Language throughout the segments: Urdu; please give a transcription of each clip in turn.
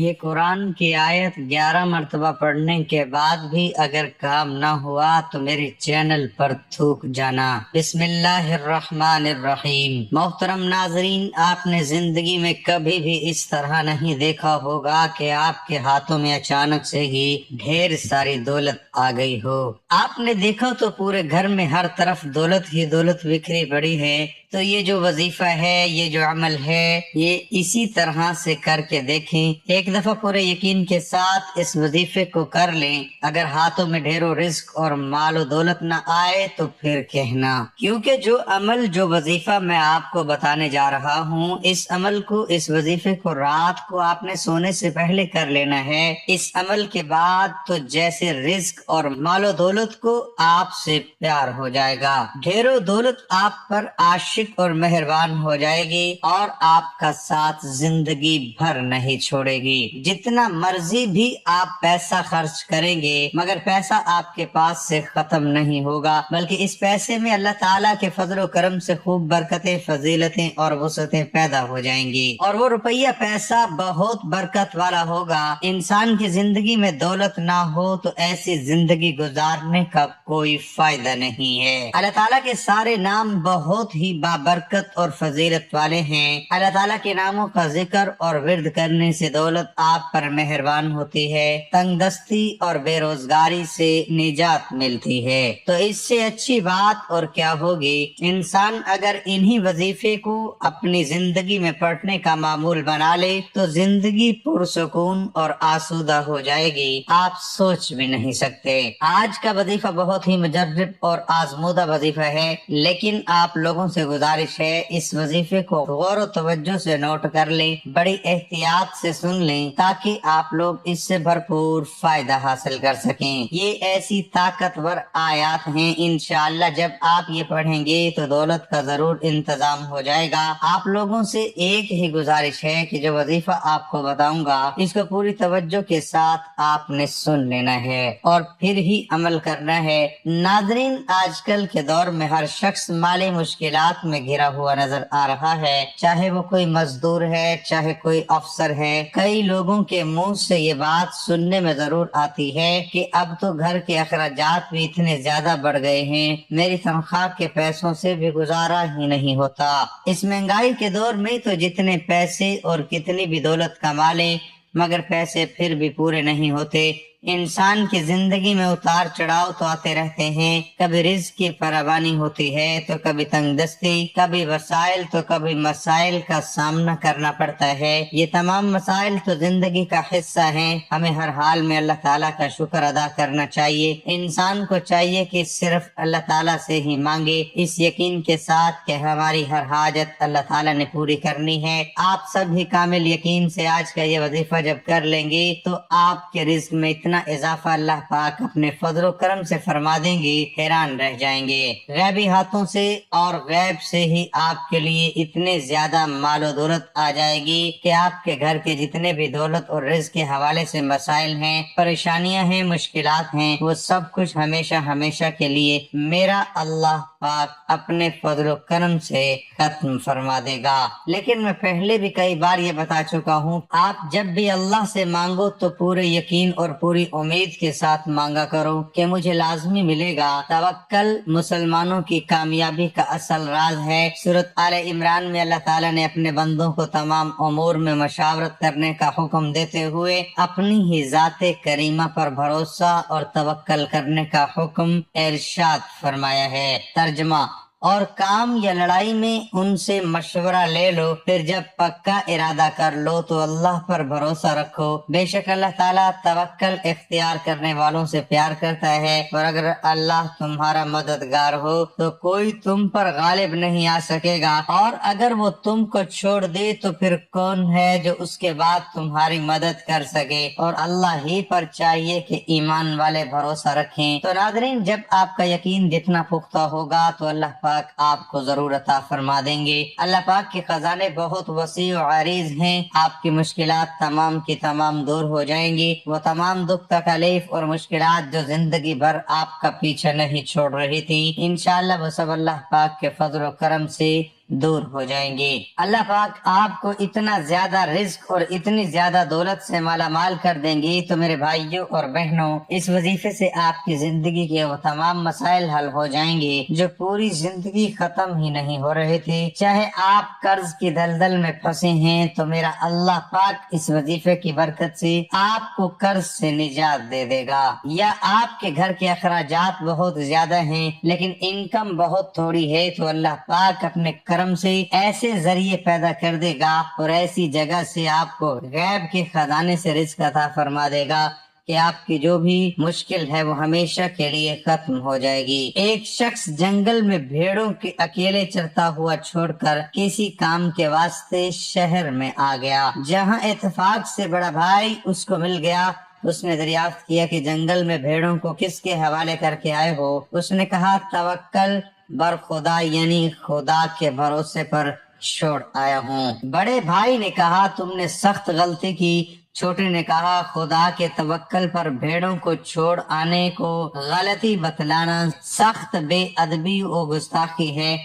یہ قرآن کی آیت 11 مرتبہ پڑھنے کے بعد بھی اگر کام نہ ہوا تو میرے چینل پر تھوک جانا۔ بسم اللہ الرحمن الرحیم۔ محترم ناظرین، آپ نے زندگی میں کبھی بھی اس طرح نہیں دیکھا ہوگا کہ آپ کے ہاتھوں میں اچانک سے ہی ڈھیر ساری دولت آ گئی ہو۔ آپ نے دیکھا تو پورے گھر میں ہر طرف دولت ہی دولت بکھری پڑی ہے۔ تو یہ جو وظیفہ ہے، یہ جو عمل ہے، یہ اسی طرح سے کر کے دیکھیں۔ ایک دفعہ پورے یقین کے ساتھ اس وظیفے کو کر لیں۔ اگر ہاتھوں میں ڈھیروں رزق اور مال و دولت نہ آئے تو پھر کہنا، کیونکہ جو عمل، جو وظیفہ میں آپ کو بتانے جا رہا ہوں، اس عمل کو، اس وظیفے کو رات کو آپ نے سونے سے پہلے کر لینا ہے۔ اس عمل کے بعد تو جیسے رزق اور مال و دولت کو آپ سے پیار ہو جائے گا، ڈھیروں دولت آپ پر عاشق اور مہربان ہو جائے گی اور آپ کا ساتھ زندگی بھر نہیں چھوڑے گی۔ جتنا مرضی بھی آپ پیسہ خرچ کریں گے مگر پیسہ آپ کے پاس سے ختم نہیں ہوگا، بلکہ اس پیسے میں اللہ تعالیٰ کے فضل و کرم سے خوب برکتیں، فضیلتیں اور وسعتیں پیدا ہو جائیں گی، اور وہ روپیہ پیسہ بہت برکت والا ہوگا۔ انسان کی زندگی میں دولت نہ ہو تو ایسی زندگی گزارنے کا کوئی فائدہ نہیں ہے۔ اللہ تعالیٰ کے سارے نام بہت ہی بابرکت اور فضیلت والے ہیں۔ اللہ تعالیٰ کے ناموں کا ذکر اور ورد کرنے سے دولت آپ پر مہربان ہوتی ہے، تنگ دستی اور بے روزگاری سے نجات ملتی ہے۔ تو اس سے اچھی بات اور کیا ہوگی؟ انسان اگر انہی وظیفے کو اپنی زندگی میں پڑھنے کا معمول بنا لے تو زندگی پرسکون اور آسودہ ہو جائے گی، آپ سوچ بھی نہیں سکتے۔ آج کا وظیفہ بہت ہی مجرب اور آزمودہ وظیفہ ہے، لیکن آپ لوگوں سے گزارش ہے اس وظیفے کو غور و توجہ سے نوٹ کر لیں، بڑی احتیاط سے سن لیں تاکہ آپ لوگ اس سے بھرپور فائدہ حاصل کر سکیں۔ یہ ایسی طاقتور آیات ہیں، انشاءاللہ جب آپ یہ پڑھیں گے تو دولت کا ضرور انتظام ہو جائے گا۔ آپ لوگوں سے ایک ہی گزارش ہے کہ جو وظیفہ آپ کو بتاؤں گا اس کو پوری توجہ کے ساتھ آپ نے سن لینا ہے اور پھر ہی عمل کرنا ہے۔ ناظرین، آج کل کے دور میں ہر شخص مالی مشکلات میں گھرا ہوا نظر آ رہا ہے، چاہے وہ کوئی مزدور ہے، چاہے کوئی افسر ہے۔ کئی لوگوں کے منہ سے یہ بات سننے میں ضرور آتی ہے کہ اب تو گھر کے اخراجات بھی اتنے زیادہ بڑھ گئے ہیں، میری تنخواہ کے پیسوں سے بھی گزارا ہی نہیں ہوتا۔ اس مہنگائی کے دور میں تو جتنے پیسے اور کتنی بھی دولت کما لیں مگر پیسے پھر بھی پورے نہیں ہوتے۔ انسان کی زندگی میں اتار چڑھاؤ تو آتے رہتے ہیں، کبھی رزق کی فراوانی ہوتی ہے تو کبھی تنگ دستی، کبھی وسائل تو کبھی مسائل کا سامنا کرنا پڑتا ہے۔ یہ تمام مسائل تو زندگی کا حصہ ہیں، ہمیں ہر حال میں اللہ تعالیٰ کا شکر ادا کرنا چاہیے۔ انسان کو چاہیے کہ صرف اللہ تعالیٰ سے ہی مانگے، اس یقین کے ساتھ کہ ہماری ہر حاجت اللہ تعالیٰ نے پوری کرنی ہے۔ آپ سب ہی کامل یقین سے آج کا یہ وظیفہ جب کر لیں گے تو آپ کے رزق میں اتنا اضافہ اللہ پاک اپنے فضل و کرم سے فرما دیں گے، حیران رہ جائیں گے۔ غیبی ہاتھوں سے اور غیب سے ہی آپ کے لیے اتنے زیادہ مال و دولت آ جائے گی کہ آپ کے گھر کے جتنے بھی دولت اور رزق کے حوالے سے مسائل ہیں، پریشانیاں ہیں، مشکلات ہیں، وہ سب کچھ ہمیشہ ہمیشہ کے لیے میرا اللہ پاک اپنے فضل و کرم سے ختم فرما دے گا۔ لیکن میں پہلے بھی کئی بار یہ بتا چکا ہوں، آپ جب بھی اللہ سے مانگو تو پورے یقین اور پوری امید کے ساتھ مانگا کرو کہ مجھے لازمی ملے گا۔ توکل مسلمانوں کی کامیابی کا اصل راز ہے۔ سورۃ آل عمران میں اللہ تعالیٰ نے اپنے بندوں کو تمام امور میں مشاورت کرنے کا حکم دیتے ہوئے اپنی ہی ذات کریمہ پر بھروسہ اور توکل کرنے کا حکم ارشاد فرمایا ہے۔ ترجمہ: اور کام یا لڑائی میں ان سے مشورہ لے لو، پھر جب پکا ارادہ کر لو تو اللہ پر بھروسہ رکھو، بے شک اللہ تعالیٰ توکل اختیار کرنے والوں سے پیار کرتا ہے، اور اگر اللہ تمہارا مددگار ہو تو کوئی تم پر غالب نہیں آ سکے گا، اور اگر وہ تم کو چھوڑ دے تو پھر کون ہے جو اس کے بعد تمہاری مدد کر سکے، اور اللہ ہی پر چاہیے کہ ایمان والے بھروسہ رکھیں۔ تو ناظرین، جب آپ کا یقین جتنا پختہ ہوگا تو اللہ پاک آپ کو ضرور عطا فرما دیں گے۔ اللہ پاک کے خزانے بہت وسیع و عریض ہیں، آپ کی مشکلات تمام کی تمام دور ہو جائیں گی۔ وہ تمام دکھ تکلیف اور مشکلات جو زندگی بھر آپ کا پیچھا نہیں چھوڑ رہی تھی، انشاءاللہ وہ سب اللہ پاک کے فضل و کرم سے دور ہو جائیں گے۔ اللہ پاک آپ کو اتنا زیادہ رزق اور اتنی زیادہ دولت سے مالا مال کر دیں گے تو میرے بھائیوں اور بہنوں، اس وظیفے سے آپ کی زندگی کے وہ تمام مسائل حل ہو جائیں گے جو پوری زندگی ختم ہی نہیں ہو رہے تھے۔ چاہے آپ قرض کی دلدل میں پھنسے ہیں تو میرا اللہ پاک اس وظیفے کی برکت سے آپ کو قرض سے نجات دے دے گا، یا آپ کے گھر کے اخراجات بہت زیادہ ہیں لیکن انکم بہت تھوڑی ہے تو اللہ پاک اپنے کرم سے ایسے ذریعے پیدا کر دے گا اور ایسی جگہ سے آپ کو غیب کے خزانے سے رزق عطا فرما دے گا کہ آپ کی جو بھی مشکل ہے وہ ہمیشہ کے لیے ختم ہو جائے گی۔ ایک شخص جنگل میں بھیڑوں کے اکیلے چرتا ہوا چھوڑ کر کسی کام کے واسطے شہر میں آ گیا، جہاں اتفاق سے بڑا بھائی اس کو مل گیا۔ اس نے دریافت کیا کہ جنگل میں بھیڑوں کو کس کے حوالے کر کے آئے ہو؟ اس نے کہا توکل بر خدا، یعنی خدا کے بھروسے پر چھوڑ آیا ہوں۔ بڑے بھائی نے کہا تم نے سخت غلطی کی۔ چھوٹے نے کہا خدا کے توکل پر بھیڑوں کو چھوڑ آنے کو غلطی بتلانا سخت بے ادبی و گستاخی ہے،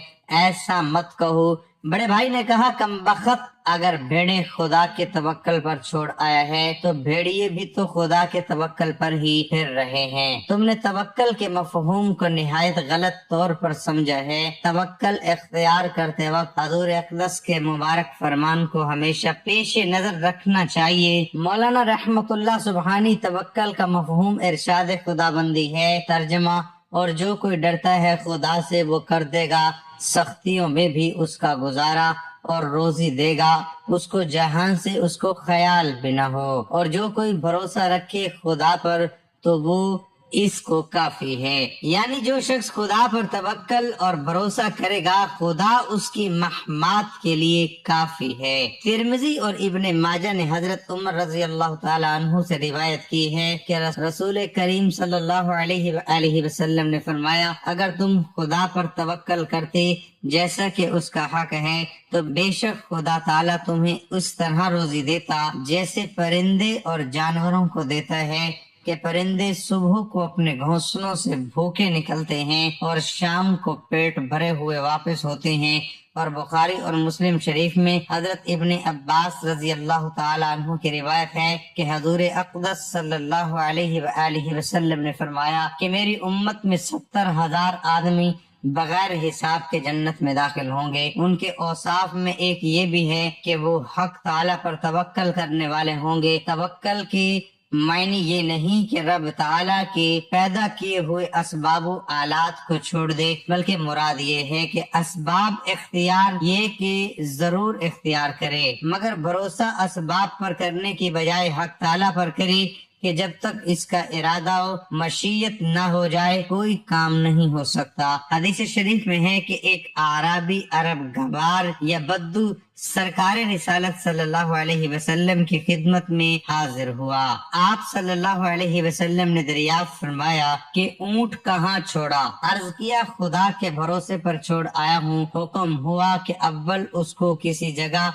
ایسا مت کہو۔ بڑے بھائی نے کہا کم بخت، اگر بھیڑیں خدا کے توکل پر چھوڑ آیا ہے تو بھیڑیے بھی تو خدا کے توکل پر ہی پھر رہے ہیں۔ تم نے توکل کے مفہوم کو نہایت غلط طور پر سمجھا ہے۔ توکل اختیار کرتے وقت حضور اقدس کے مبارک فرمان کو ہمیشہ پیش نظر رکھنا چاہیے۔ مولانا رحمت اللہ سبحانی توکل کا مفہوم ارشاد خدا بندی ہے۔ ترجمہ: اور جو کوئی ڈرتا ہے خدا سے وہ کر دے گا سختیوں میں بھی اس کا گزارا اور روزی دے گا اس کو جہاں سے اس کو خیال بھی نہ ہو، اور جو کوئی بھروسہ رکھے خدا پر تو وہ اس کو کافی ہے۔ یعنی جو شخص خدا پر توکل اور بھروسہ کرے گا خدا اس کی محمات کے لیے کافی ہے۔ ترمذی اور ابن ماجہ نے حضرت عمر رضی اللہ تعالی عنہ سے روایت کی ہے کہ رسول کریم صلی اللہ علیہ وآلہ وسلم نے فرمایا اگر تم خدا پر توکل کرتے جیسا کہ اس کا حق ہے تو بے شک خدا تعالیٰ تمہیں اس طرح روزی دیتا جیسے پرندے اور جانوروں کو دیتا ہے کہ پرندے صبح کو اپنے گھونسلوں سے بھوکے نکلتے ہیں اور شام کو پیٹ بھرے ہوئے واپس ہوتے ہیں۔ اور بخاری اور مسلم شریف میں حضرت ابن عباس رضی اللہ تعالی عنہ کی روایت ہے کہ حضور اقدس صلی اللہ علیہ وآلہ وسلم نے فرمایا کہ میری امت میں 70,000 آدمی بغیر حساب کے جنت میں داخل ہوں گے۔ ان کے اوصاف میں ایک یہ بھی ہے کہ وہ حق تعالیٰ پر توکل کرنے والے ہوں گے۔ توکل کی معنی یہ نہیں کہ رب تعالیٰ کے پیدا کیے ہوئے اسباب و آلات کو چھوڑ دے، بلکہ مراد یہ ہے کہ اسباب اختیار یہ کہ ضرور اختیار کرے، مگر بھروسہ اسباب پر کرنے کی بجائے حق تعالیٰ پر کرے کہ جب تک اس کا ارادہ و مشیت نہ ہو جائے کوئی کام نہیں ہو سکتا۔ حدیث شریف میں ہے کہ ایک اعرابی عرب گوار یا بدو سرکار رسالت صلی اللہ علیہ وسلم کی خدمت میں حاضر ہوا۔ آپ صلی اللہ علیہ وسلم نے دریافت فرمایا کہ اونٹ کہاں چھوڑا؟ عرض کیا خدا کے بھروسے پر چھوڑ آیا ہوں۔ حکم ہوا کہ اول اس کو کسی جگہ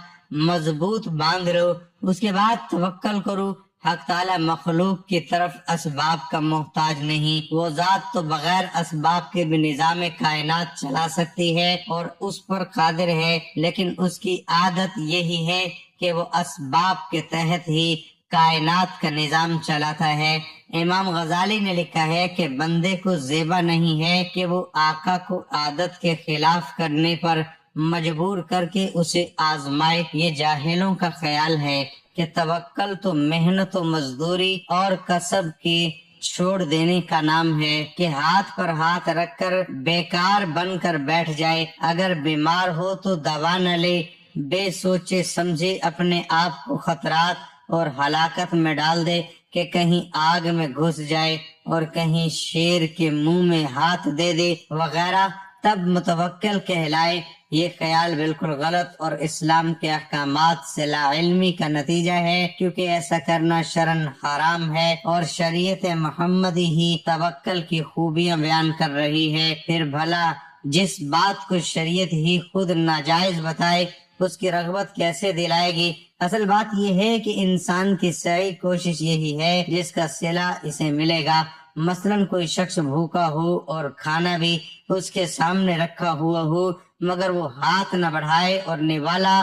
مضبوط باندھ لو، اس کے بعد توکل کرو۔ حق تعالی مخلوق کی طرف اسباب کا محتاج نہیں، وہ ذات تو بغیر اسباب کے بھی نظام کائنات چلا سکتی ہے اور اس پر قادر ہے، لیکن اس کی عادت یہی ہے کہ وہ اسباب کے تحت ہی کائنات کا نظام چلاتا ہے۔ امام غزالی نے لکھا ہے کہ بندے کو زیبا نہیں ہے کہ وہ آقا کو عادت کے خلاف کرنے پر مجبور کر کے اسے آزمائے۔ یہ جاہلوں کا خیال ہے کہ توکل تو محنت و مزدوری اور کسب کی چھوڑ دینے کا نام ہے کہ ہاتھ پر ہاتھ رکھ کر بیکار بن کر بیٹھ جائے، اگر بیمار ہو تو دوا نہ لے، بے سوچے سمجھے اپنے آپ کو خطرات اور ہلاکت میں ڈال دے کہ کہیں آگ میں گھس جائے اور کہیں شیر کے منہ میں ہاتھ دے دے وغیرہ، تب متوکل کہلائے۔ یہ خیال بالکل غلط اور اسلام کے احکامات سے لا علمی کا نتیجہ ہے، کیونکہ ایسا کرنا شرعاً حرام ہے اور شریعت محمدی ہی توکل کی خوبیاں بیان کر رہی ہے۔ پھر بھلا جس بات کو شریعت ہی خود ناجائز بتائے اس کی رغبت کیسے دلائے گی؟ اصل بات یہ ہے کہ انسان کی سعی کوشش یہی ہے جس کا صلہ اسے ملے گا، مثلاً کوئی شخص بھوکا ہو اور کھانا بھی اس کے سامنے رکھا ہوا ہو مگر وہ ہاتھ نہ بڑھائے اور نوالا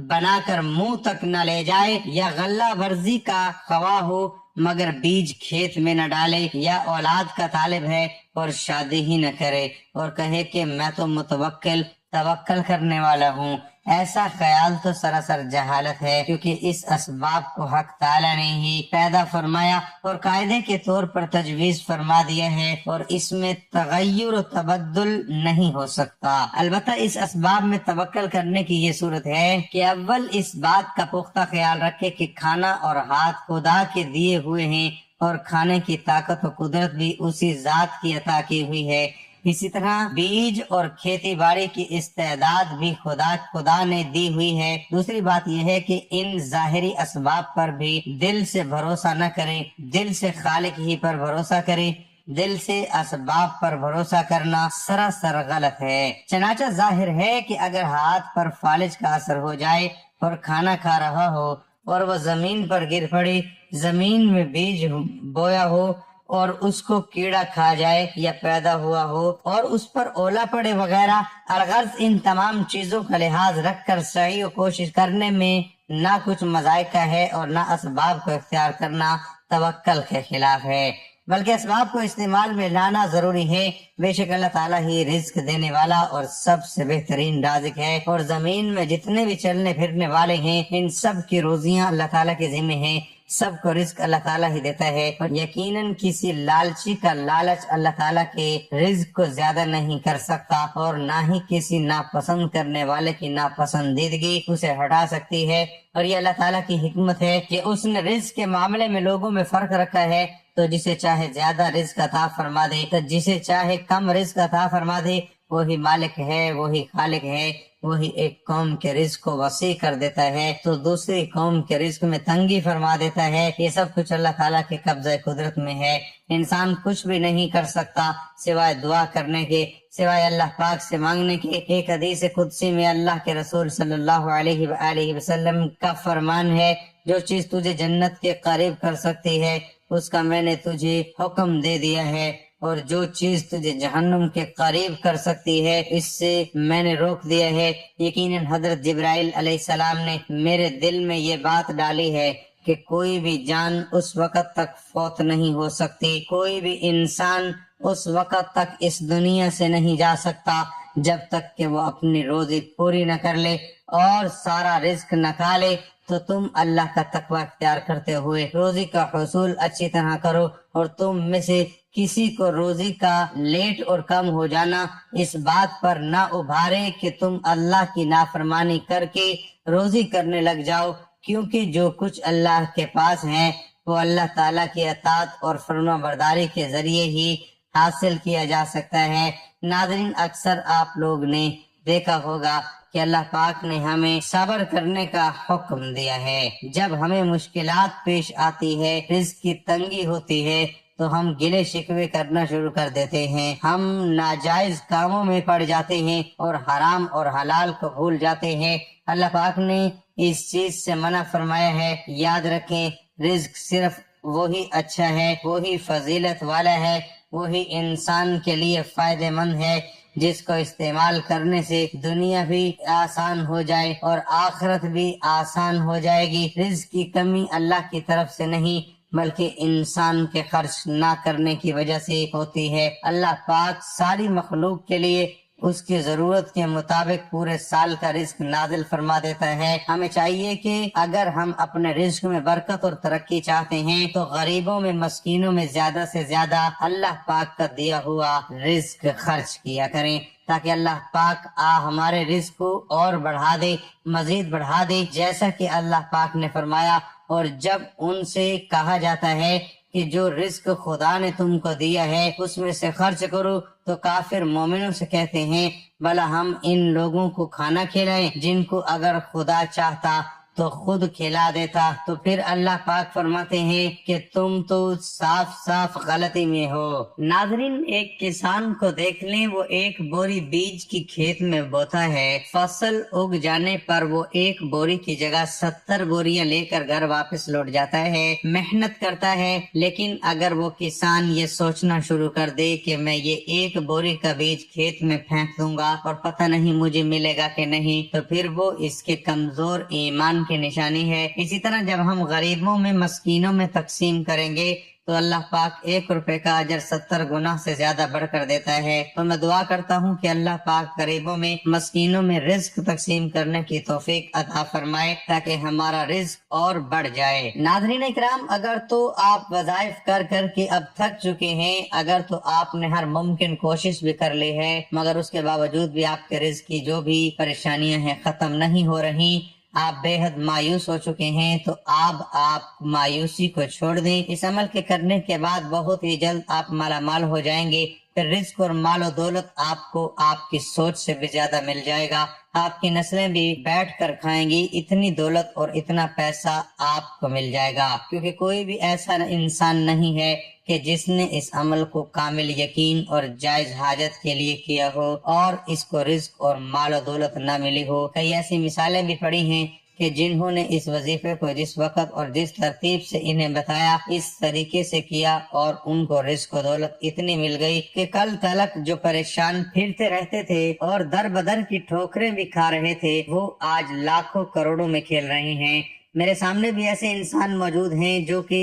بنا کر منہ تک نہ لے جائے، یا غلہ ورزی کا خواہ ہو مگر بیج کھیت میں نہ ڈالے، یا اولاد کا طالب ہے اور شادی ہی نہ کرے اور کہے کہ میں تو توکل کرنے والا ہوں، ایسا خیال تو سراسر جہالت ہے، کیونکہ اس اسباب کو حق تعالی نے ہی پیدا فرمایا اور قاعدے کے طور پر تجویز فرما دیا ہے، اور اس میں تغیر و تبدل نہیں ہو سکتا۔ البتہ اس اسباب میں توکل کرنے کی یہ صورت ہے کہ اول اس بات کا پختہ خیال رکھے کہ کھانا اور ہاتھ خدا کے دیے ہوئے ہیں اور کھانے کی طاقت و قدرت بھی اسی ذات کی عطا کی ہوئی ہے، اسی طرح بیج اور کھیتی باڑی کی استعداد بھی خدا نے دی ہوئی ہے۔ دوسری بات یہ ہے کہ ان ظاہری اسباب پر بھی دل سے بھروسہ نہ کرے، دل سے خالق ہی پر بھروسہ کرے، دل سے اسباب پر بھروسہ کرنا سراسر غلط ہے۔ چنانچہ ظاہر ہے کہ اگر ہاتھ پر فالج کا اثر ہو جائے اور کھانا کھا رہا ہو اور وہ زمین پر گر پڑی، زمین میں بیج بویا ہو اور اس کو کیڑا کھا جائے یا پیدا ہوا ہو اور اس پر اولا پڑے وغیرہ، الغرض ان تمام چیزوں کا لحاظ رکھ کر سعی و کوشش کرنے میں نہ کچھ مذائقہ ہے اور نہ اسباب کو اختیار کرنا توکل کے خلاف ہے، بلکہ اسباب کو استعمال میں لانا ضروری ہے۔ بے شک اللہ تعالیٰ ہی رزق دینے والا اور سب سے بہترین رازق ہے، اور زمین میں جتنے بھی چلنے پھرنے والے ہیں ان سب کی روزیاں اللہ تعالیٰ کے ذمہ ہیں، سب کو رزق اللہ تعالیٰ ہی دیتا ہے، اور یقیناً کسی لالچی کا لالچ اللہ تعالیٰ کے رزق کو زیادہ نہیں کر سکتا، اور نہ ہی کسی ناپسند کرنے والے کی ناپسندیدگی اسے ہٹا سکتی ہے۔ اور یہ اللہ تعالیٰ کی حکمت ہے کہ اس نے رزق کے معاملے میں لوگوں میں فرق رکھا ہے، تو جسے چاہے زیادہ رزق عطا فرما دے تو جسے چاہے کم رزق عطا فرما دے، وہی مالک ہے، وہی خالق ہے، وہی ایک قوم کے رزق کو وسیع کر دیتا ہے تو دوسری قوم کے رزق میں تنگی فرما دیتا ہے۔ یہ سب کچھ اللہ تعالیٰ کے قبضہ قدرت میں ہے، انسان کچھ بھی نہیں کر سکتا سوائے دعا کرنے کے، سوائے اللہ پاک سے مانگنے کے۔ ایک حدیث قدسی میں اللہ کے رسول صلی اللہ علیہ وآلہ وسلم کا فرمان ہے، جو چیز تجھے جنت کے قریب کر سکتی ہے اس کا میں نے تجھے حکم دے دیا ہے، اور جو چیز تجھے جہنم کے قریب کر سکتی ہے اس سے میں نے روک دیا ہے۔ یقیناً حضرت جبرائیل علیہ السلام نے میرے دل میں یہ بات ڈالی ہے کہ کوئی بھی جان اس وقت تک فوت نہیں ہو سکتی، کوئی بھی انسان اس وقت تک اس دنیا سے نہیں جا سکتا جب تک کہ وہ اپنی روزی پوری نہ کر لے اور سارا رزق نہ کھا لے۔ تو تم اللہ کا تقوی اختیار کرتے ہوئے روزی کا حصول اچھی طرح کرو، اور تم میں سے کسی کو روزی کا لیٹ اور کم ہو جانا اس بات پر نہ ابھارے کہ تم اللہ کی نافرمانی کر کے روزی کرنے لگ جاؤ، کیونکہ جو کچھ اللہ کے پاس ہے وہ اللہ تعالیٰ کی اطاعت اور فرما برداری کے ذریعے ہی حاصل کیا جا سکتا ہے۔ ناظرین، اکثر آپ لوگ نے دیکھا ہوگا کہ اللہ پاک نے ہمیں صبر کرنے کا حکم دیا ہے۔ جب ہمیں مشکلات پیش آتی ہے، رزق کی تنگی ہوتی ہے، تو ہم گلے شکوے کرنا شروع کر دیتے ہیں، ہم ناجائز کاموں میں پڑ جاتے ہیں اور حرام اور حلال کو بھول جاتے ہیں۔ اللہ پاک نے اس چیز سے منع فرمایا ہے۔ یاد رکھیں، رزق صرف وہی اچھا ہے، وہی فضیلت والا ہے، وہی انسان کے لیے فائدہ مند ہے جس کو استعمال کرنے سے دنیا بھی آسان ہو جائے اور آخرت بھی آسان ہو جائے گی۔ رزق کی کمی اللہ کی طرف سے نہیں بلکہ انسان کے خرچ نہ کرنے کی وجہ سے ہوتی ہے۔ اللہ پاک ساری مخلوق کے لیے اس کی ضرورت کے مطابق پورے سال کا رزق نازل فرما دیتا ہے۔ ہمیں چاہیے کہ اگر ہم اپنے رزق میں برکت اور ترقی چاہتے ہیں تو غریبوں میں، مسکینوں میں زیادہ سے زیادہ اللہ پاک کا دیا ہوا رزق خرچ کیا کریں، تاکہ اللہ پاک ہمارے رزق کو اور بڑھا دے، مزید بڑھا دے، جیسا کہ اللہ پاک نے فرمایا۔ اور جب ان سے کہا جاتا ہے کہ جو رزق خدا نے تم کو دیا ہے اس میں سے خرچ کرو، تو کافر مومنوں سے کہتے ہیں بھلا ہم ان لوگوں کو کھانا کھلائیں جن کو اگر خدا چاہتا تو خود کھلا دیتا۔ تو پھر اللہ پاک فرماتے ہیں کہ تم تو صاف صاف غلطی میں ہو۔ ناظرین، ایک کسان کو دیکھ لیں، وہ ایک بوری بیج کی کھیت میں بوتا ہے، فصل اگ جانے پر وہ ایک بوری کی جگہ 70 بوریاں لے کر گھر واپس لوٹ جاتا ہے، محنت کرتا ہے۔ لیکن اگر وہ کسان یہ سوچنا شروع کر دے کہ میں یہ ایک بوری کا بیج کھیت میں پھینک دوں گا اور پتہ نہیں مجھے ملے گا کہ نہیں، تو پھر وہ اس کے کمزور ایمان کی نشانی ہے۔ اسی طرح جب ہم غریبوں میں، مسکینوں میں تقسیم کریں گے تو اللہ پاک 1 روپے کا اجر 70 گنا سے زیادہ بڑھ کر دیتا ہے۔ تو میں دعا کرتا ہوں کہ اللہ پاک غریبوں میں، مسکینوں میں رزق تقسیم کرنے کی توفیق عطا فرمائے تاکہ ہمارا رزق اور بڑھ جائے۔ ناظرین اکرام، اگر تو آپ وظائف کر کر کے اب تھک چکے ہیں، اگر تو آپ نے ہر ممکن کوشش بھی کر لی ہے مگر اس کے باوجود بھی آپ کے رزق کی جو بھی پریشانیاں ہیں ختم نہیں ہو رہی، آپ بے حد مایوس ہو چکے ہیں، تو آپ مایوسی کو چھوڑ دیں۔ اس عمل کے کرنے کے بعد بہت ہی جلد آپ مالا مال ہو جائیں گے۔ پھر رزق اور مال و دولت آپ کو آپ کی سوچ سے بھی زیادہ مل جائے گا، آپ کی نسلیں بھی بیٹھ کر کھائیں گی، اتنی دولت اور اتنا پیسہ آپ کو مل جائے گا۔ کیونکہ کوئی بھی ایسا انسان نہیں ہے کہ جس نے اس عمل کو کامل یقین اور جائز حاجت کے لیے کیا ہو اور اس کو رزق اور مال و دولت نہ ملی ہو۔ کئی ایسی مثالیں بھی پڑی ہیں کہ جنہوں نے اس وظیفے کو جس وقت اور جس ترتیب سے انہیں بتایا، اس طریقے سے کیا اور ان کو رزق و دولت اتنی مل گئی کہ کل تلک جو پریشان پھرتے رہتے تھے اور در بدر کی ٹھوکریں بھی کھا رہے تھے، وہ آج لاکھوں کروڑوں میں کھیل رہے ہیں۔ میرے سامنے بھی ایسے انسان موجود ہیں جو کہ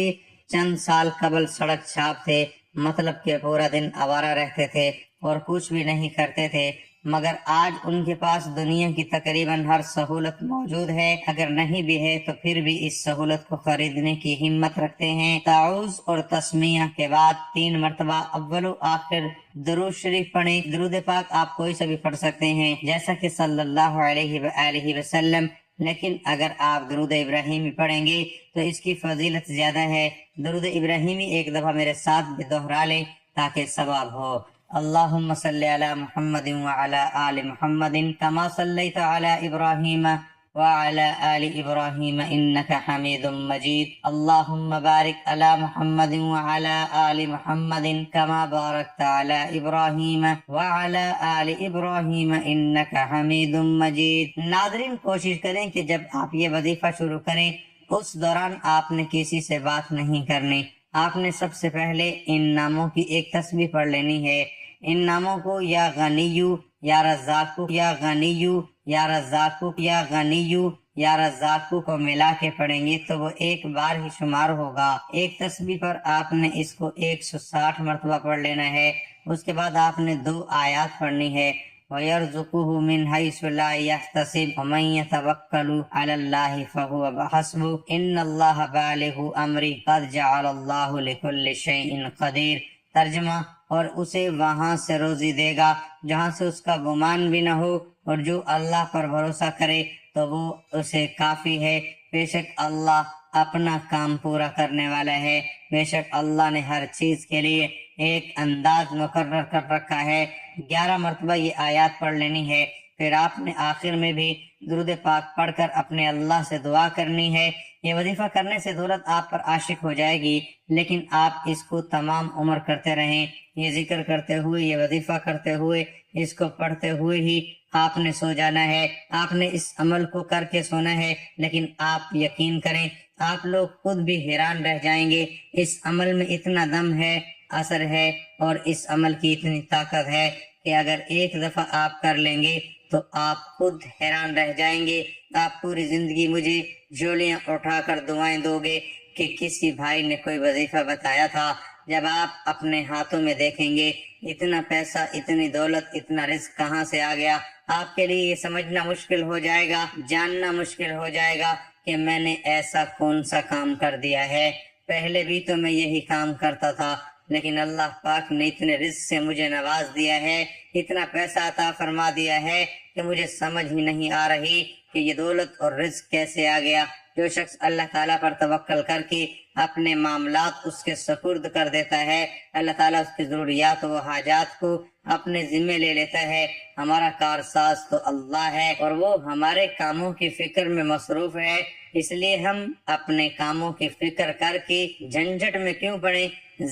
چند سال قبل سڑک چھاپ تھے، مطلب کہ پورا دن آوارہ رہتے تھے اور کچھ بھی نہیں کرتے تھے، مگر آج ان کے پاس دنیا کی تقریباً ہر سہولت موجود ہے، اگر نہیں بھی ہے تو پھر بھی اس سہولت کو خریدنے کی ہمت رکھتے ہیں۔ تعوذ اور تسمیہ کے بعد 3 مرتبہ اول و آخر درود شریف پڑھیں۔ درود پاک آپ کوئی سا بھی پڑھ سکتے ہیں، جیسا کہ صلی اللہ علیہ وآلہ وسلم، لیکن اگر آپ درود ابراہیمی پڑھیں گے تو اس کی فضیلت زیادہ ہے۔ درود ابراہیمی ایک دفعہ میرے ساتھ بھی دہرا لیں تاکہ ثواب ہو۔ اللہم صلی علی محمد وعلی آل محمد کما صلیت علی ابراہیم وعلی آل ابراہیم انکا حمید مجید۔ اللہم بارک علی محمد وعلی آل محمد کما بارکت علی ابراہیم وعلی آل ابراہیم انکا حمید مجید۔ ناظرین، کوشش کریں کہ جب آپ یہ وظیفہ شروع کریں اس دوران آپ نے کسی سے بات نہیں کرنی۔ آپ نے سب سے پہلے ان ناموں کی ایک تسبیح پڑھ لینی ہے۔ ان ناموں کو یا غنیو یا رزاقو یا غنیو یا رزاقو یا غنیو یا رزاقو کو ملا کے پڑھیں گے تو وہ ایک بار ہی شمار ہوگا۔ ایک تسبیح پر آپ نے اس کو 160 مرتبہ پڑھ لینا ہے۔ اس کے بعد آپ نے 2 آیات پڑھنی ہے، وَيَرْزُقُهُ مِنْ حَيْثُ لَا يَحْتَسِبُ وَمَنْ يَتَوَكَّلُ عَلَى اللَّهِ فَهُوَ حَسْبُهُ إِنَّ اللَّهَ بَالِغُ أَمْرِهِ قَدْ جَعَلَ اللَّهُ لِكُلِّ شَيْءٍ قَدِيرٌ۔ ترجمہ: اور اسے وہاں سے روزی دے گا جہاں سے اس کا گمان بھی نہ ہو، اور جو اللہ پر بھروسہ کرے تو وہ اسے کافی ہے۔ بے شک اللہ اپنا کام پورا کرنے والا ہے، بے شک اللہ نے ہر چیز کے لیے ایک انداز مقرر کر رکھا ہے۔ 11 مرتبہ یہ آیات پڑھ لینی ہے۔ پھر آپ نے آخر میں بھی درود پاک پڑھ کر اپنے اللہ سے دعا کرنی ہے۔ یہ وظیفہ کرنے سے دولت آپ پر عاشق ہو جائے گی، لیکن آپ اس کو تمام عمر کرتے رہیں۔ یہ ذکر کرتے ہوئے، یہ وظیفہ کرتے ہوئے، اس کو پڑھتے ہوئے ہی آپ نے سو جانا ہے۔ آپ نے اس عمل کو کر کے سونا ہے، لیکن آپ یقین کریں آپ لوگ خود بھی حیران رہ جائیں گے۔ اس عمل میں اتنا دم ہے، اثر ہے، اور اس عمل کی اتنی طاقت ہے کہ اگر ایک دفعہ آپ کر لیں گے تو آپ خود حیران رہ جائیں گے۔ آپ پوری زندگی مجھے جھولیاں اٹھا کر دعائیں دو گے کہ کسی بھائی نے کوئی وظیفہ بتایا تھا۔ جب آپ اپنے ہاتھوں میں دیکھیں گے اتنا پیسہ، اتنی دولت، اتنا رزق کہاں سے آ گیا، آپ کے لیے یہ سمجھنا مشکل ہو جائے گا، جاننا مشکل ہو جائے گا کہ میں نے ایسا کون سا کام کر دیا ہے۔ پہلے بھی تو میں یہی کام کرتا تھا، لیکن اللہ پاک نے اتنے رزق سے مجھے نواز دیا ہے، اتنا پیسہ عطا فرما دیا ہے کہ مجھے سمجھ ہی نہیں آ رہی کہ یہ دولت اور رزق کیسے آ گیا۔ جو شخص اللہ تعالیٰ پر توکل کر کے اپنے معاملات اس کے سپرد کر دیتا ہے، اللہ تعالیٰ اس کی ضروریات و حاجات کو اپنے ذمے لے لیتا ہے۔ ہمارا کارساز تو اللہ ہے اور وہ ہمارے کاموں کی فکر میں مصروف ہے، اس لیے ہم اپنے کاموں کی فکر کر کے جھنجھٹ میں کیوں پڑے؟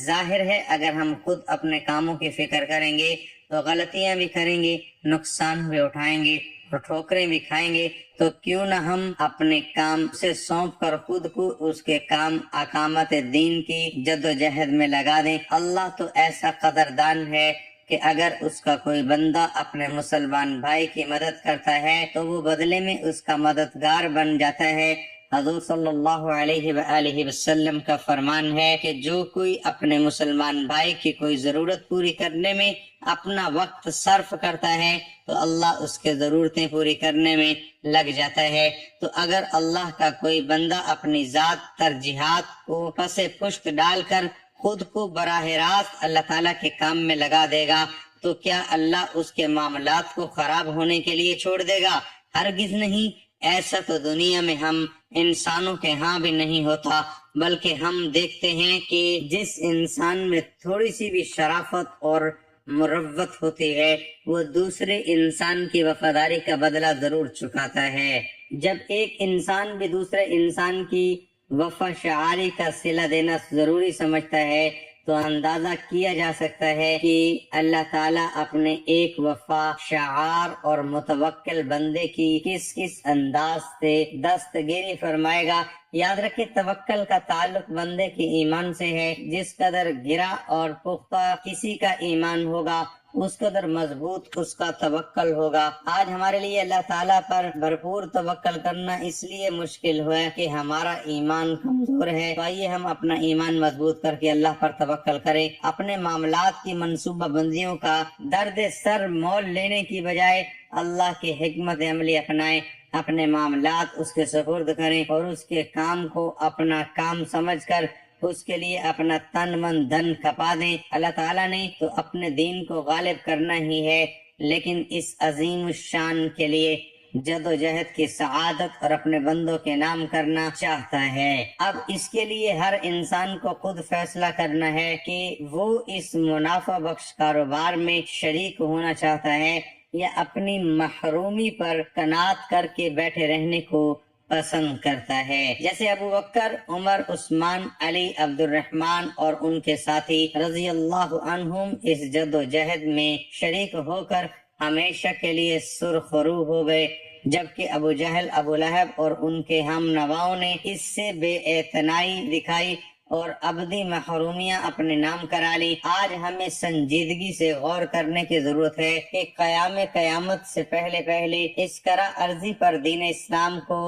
ظاہر ہے اگر ہم خود اپنے کاموں کی فکر کریں گے تو غلطیاں بھی کریں گے، نقصان بھی اٹھائیں گے اور ٹھوکریں بھی کھائیں گے، تو کیوں نہ ہم اپنے کام سے سونپ کر خود کو اس کے کام اقامت دین کی جد و جہد میں لگا دیں۔ اللہ تو ایسا قدردان ہے کہ اگر اس کا کوئی بندہ اپنے مسلمان بھائی کی مدد کرتا ہے تو وہ بدلے میں اس کا مددگار بن جاتا ہے۔ حضور صلی اللہ علیہ وآلہ وسلم کا فرمان ہے کہ جو کوئی اپنے مسلمان بھائی کی کوئی ضرورت پوری کرنے میں اپنا وقت صرف کرتا ہے تو اللہ اس کے ضرورتیں پوری کرنے میں لگ جاتا ہے۔ تو اگر اللہ کا کوئی بندہ اپنی ذات ترجیحات کو پس پشت ڈال کر خود کو براہ راست اللہ تعالیٰ کے کام میں لگا دے گا تو کیا اللہ اس کے معاملات کو خراب ہونے کے لیے چھوڑ دے گا؟ ہرگز نہیں۔ ایسا تو دنیا میں ہم انسانوں کے ہاں بھی نہیں ہوتا، بلکہ ہم دیکھتے ہیں کہ جس انسان میں تھوڑی سی بھی شرافت اور مروت ہوتی ہے وہ دوسرے انسان کی وفاداری کا بدلہ ضرور چکاتا ہے۔ جب ایک انسان بھی دوسرے انسان کی وفا شعاری کا صلہ دینا ضروری سمجھتا ہے تو اندازہ کیا جا سکتا ہے کہ اللہ تعالیٰ اپنے ایک وفا شعار اور متوکل بندے کی کس کس انداز سے دستگیری فرمائے گا۔ یاد رکھیں توکل کا تعلق بندے کے ایمان سے ہے۔ جس قدر گرا اور پختہ کسی کا ایمان ہوگا اس قدر مضبوط اس کا توکل ہوگا۔ آج ہمارے لیے اللہ تعالیٰ پر بھرپور توکل کرنا اس لیے مشکل ہوا ہے کہ ہمارا ایمان کمزور ہے۔ تو آئیے ہم اپنا ایمان مضبوط کر کے اللہ پر توکل کریں، اپنے معاملات کی منصوبہ بندیوں کا درد سر مول لینے کی بجائے اللہ کی حکمت عملی اپنائیں، اپنے معاملات اس کے سپرد کریں اور اس کے کام کو اپنا کام سمجھ کر اس کے لیے اپنا تن من دھن کھپا دیں۔ اللہ تعالیٰ نے تو اپنے دین کو غالب کرنا ہی ہے، لیکن اس عظیم الشان کے لیے جد و جہد کی سعادت اور اپنے بندوں کے نام کرنا چاہتا ہے۔ اب اس کے لیے ہر انسان کو خود فیصلہ کرنا ہے کہ وہ اس منافع بخش کاروبار میں شریک ہونا چاہتا ہے یا اپنی محرومی پر قناعت کر کے بیٹھے رہنے کو پسند کرتا ہے۔ جیسے ابو بکر، عمر، عثمان، علی، عبد الرحمن اور ان کے ساتھی رضی اللہ عنہم اس جد و جہد میں شریک ہو کر ہمیشہ کے لیے سرخرو ہو گئے، جبکہ ابو جہل، ابو لہب اور ان کے ہم نواؤں نے اس سے بے اعتنائی دکھائی اور ابدی محرومیاں اپنے نام کرا لی۔ آج ہمیں سنجیدگی سے غور کرنے کی ضرورت ہے کہ قیامت سے پہلے اس کرہ ارضی پر دین اسلام کو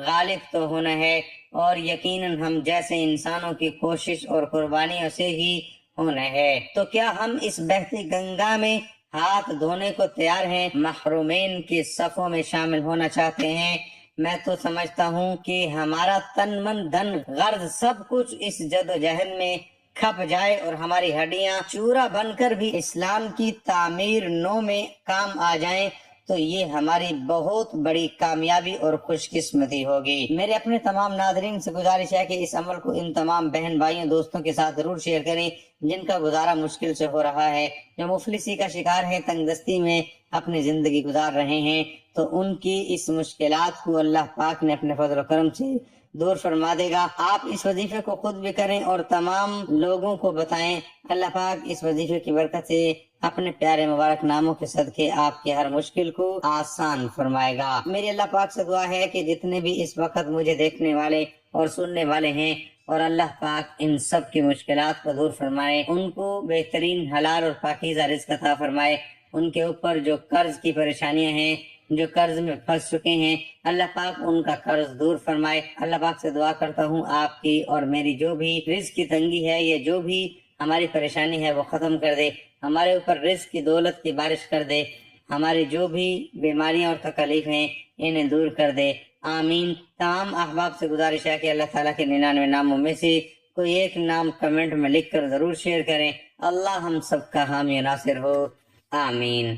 غالب تو ہونا ہے، اور یقیناً ہم جیسے انسانوں کی کوشش اور قربانیوں سے ہی ہونا ہے۔ تو کیا ہم اس بہتی گنگا میں ہاتھ دھونے کو تیار ہیں، محرومین کی صفوں میں شامل ہونا چاہتے ہیں؟ میں تو سمجھتا ہوں کہ ہمارا تن من دھن غرض سب کچھ اس جد و جہد میں کھپ جائے اور ہماری ہڈیاں چورا بن کر بھی اسلام کی تعمیر نو میں کام آ جائیں تو یہ ہماری بہت بڑی کامیابی اور خوش قسمتی ہوگی۔ میرے اپنے تمام ناظرین سے گزارش ہے کہ اس عمل کو ان تمام بہن بھائیوں دوستوں کے ساتھ ضرور شیئر کریں جن کا گزارا مشکل سے ہو رہا ہے، جو مفلسی کا شکار ہے، تنگ دستی میں اپنی زندگی گزار رہے ہیں، تو ان کی اس مشکلات کو اللہ پاک نے اپنے فضل و کرم سے دور فرما دے گا۔ آپ اس وظیفے کو خود بھی کریں اور تمام لوگوں کو بتائیں۔ اللہ پاک اس وظیفے کی برکت سے اپنے پیارے مبارک ناموں کے صدقے آپ کی ہر مشکل کو آسان فرمائے گا۔ میری اللہ پاک سے دعا ہے کہ جتنے بھی اس وقت مجھے دیکھنے والے اور سننے والے ہیں اور اللہ پاک ان سب کی مشکلات کو دور فرمائے، ان کو بہترین حلال اور پاکیزہ رزق عطا فرمائے، ان کے اوپر جو قرض کی پریشانیاں ہیں، جو قرض میں پھنس چکے ہیں، اللہ پاک ان کا قرض دور فرمائے۔ اللہ پاک سے دعا کرتا ہوں آپ کی اور میری جو بھی رزق کی تنگی ہے، یہ جو بھی ہماری پریشانی ہے وہ ختم کر دے، ہمارے اوپر رزق کی دولت کی بارش کر دے، ہماری جو بھی بیماریاں اور تکلیف ہیں انہیں دور کر دے، آمین۔ تمام احباب سے گزارش ہے کہ اللہ تعالیٰ کے 99 ناموں میں سے کوئی ایک نام کمنٹ میں لکھ کر ضرور شیئر کریں۔ اللہ ہم سب کا حامی و ناصر ہو، آمین۔